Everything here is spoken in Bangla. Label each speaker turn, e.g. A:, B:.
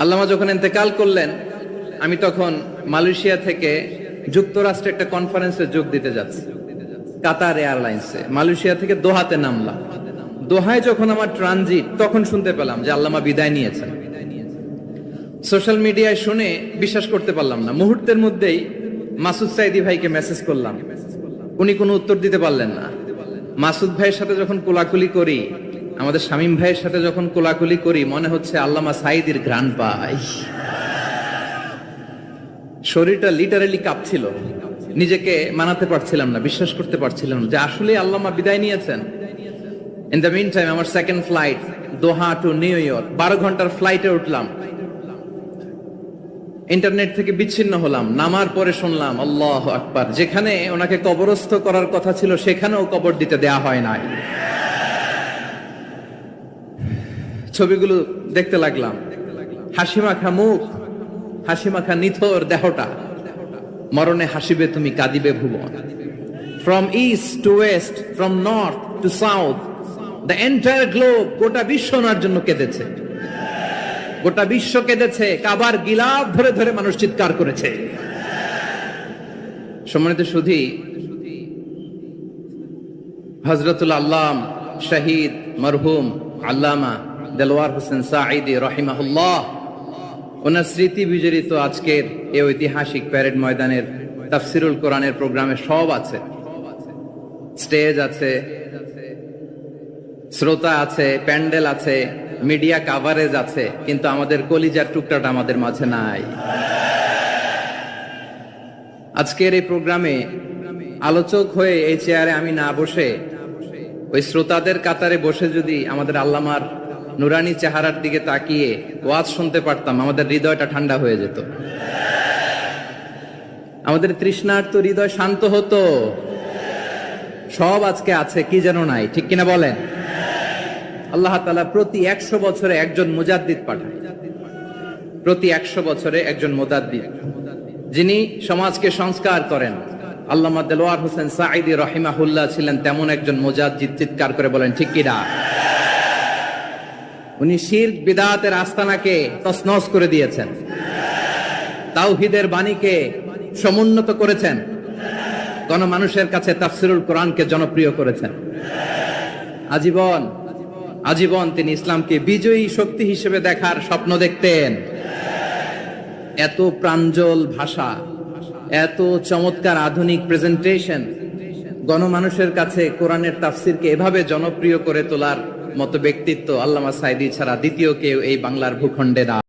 A: আল্লামা যখন ইন্তেকাল করলেন, আমি তখন মালয়েশিয়া থেকে যুক্তরাষ্ট্রে একটা কনফারেন্সে যোগ দিতে যাচ্ছি, কাতার এয়ারলাইন্সে। মালয়েশিয়া থেকে দোহাতে নামলাম। দোহায় যখন আমার ট্রানজিট, তখন শুনতে পেলাম যে আল্লামা বিদায় নিয়েছেন। সোশ্যাল মিডিয়ায় শুনে বিশ্বাস করতে পারলাম না। মুহূর্তের মধ্যেই মাসুদ সাইদি ভাইকে মেসেজ করলাম, উনি কোনো উত্তর দিতে পারলেন না। মাসুদ ভাইয়ের সাথে যখন কোলাকুলি করি, আমাদের শামীম ভাইয়ের সাথে যখন কোলাকুলি করি, মনে হচ্ছে আল্লামা সাইদির ঘ্রাণ পাই। শরীরটা লিটারালি কাঁপছিল, নিজেকে মানাতে পারছিলাম না, বিশ্বাস করতে পারছিলাম না যে আসলে আল্লামা বিদায় নিয়েছেন। ইন দ্য মিন টাইম আমার সেকেন্ড ফ্লাইট, দোহা টু নিউ ইয়র্ক, 12 ঘন্টার ফ্লাইটে উঠলাম। ইন্টারনেট থেকে বিচ্ছিন্ন হলাম। নামার পরে শুনলাম আল্লাহু আকবার, যেখানে ওনাকে কবরস্থ করার কথা ছিল সেখানেও কবর দিতে দেয়া হয় নাই। ছবিগুলো দেখতে লাগলাম, হাসি মাখা মুখ, হাসি মাখা নিথর দেহটা, মরণে হাসিবে তুমি কাঁদিবে ভুবন। From east to west, from north to south, the entire globe, গোটা বিশ্ব ওনার জন্য কেঁদেছে, গোটা বিশ্ব কেঁদেছে। কাবার গিলাফ ধরে ধরে মানুষ চিৎকার করেছে। সম্মানিত সুধী, হযরতুল আল্লাম শহীদ মরহুম আল্লামা দেলওয়ার হোসেন সাঈদী রাহিমাহুল্লাহ, ওনার স্মৃতি বিজড়িত আজকের এই ঐতিহাসিক প্যারেড ময়দানের তাফসিরুল কোরআনের প্রোগ্রামে সব আছে। স্টেজ আছে, শ্রোতা আছে, প্যান্ডেল আছে, মিডিয়া কাভারেজ আছে, কিন্তু আমাদের কলিজার টুকটাটা আমাদের মাঝে নাই। আজকের এই প্রোগ্রামে আলোচক হয়ে এই চেয়ারে আমি না বসে, ওই শ্রোতাদের কাতারে বসে যদি আমাদের আল্লামার নুরানি চেহারার দিকে তাকিয়ে ওয়াজ শুনতে পারতাম, আমাদের হৃদয়টা ঠান্ডা হয়ে যেত, আমাদের তৃষ্ণার্ত হৃদয় শান্ত হতো। সব আজকে আছে, কি যেন নাই, ঠিক কিনা বলেন? আল্লাহ তাআলা প্রতি 100 বছরে একজন মুজাদ্দিদ পাঠায়, প্রতি 100 বছরে একজন মুজাদ্দিদ, যিনি সমাজকে সংস্কার করেন। আল্লামা দেলওয়ার হোসেন সাঈদী রাহিমাহুল্লাহ ছিলেন তেমন একজন মুজাদ্দিদ। চিৎকার করে বলেন ঠিক কিনা? উনি শিরক বিদআতের আস্তানাকে তছনছ করে দিয়েছেন, তাওহীদের বাণীকে সমুন্নত করেছেন, গণমানুষের কাছে তাফসিরুল কোরআনকে জনপ্রিয় করেছেন। আজীবন তিনি ইসলামকে বিজয়ী শক্তি হিসেবে দেখার স্বপ্ন দেখতেন। এত প্রাঞ্জল ভাষা, এত চমৎকার আধুনিক প্রেজেন্টেশন, গণমানুষের কাছে কোরআনের তাফসিরকে এভাবে জনপ্রিয় করে তোলার মতো ব্যক্তিত্ব আল্লামা সাঈদী ছাড়া দ্বিতীয় কেউ এই বাংলার ভূখণ্ডে না।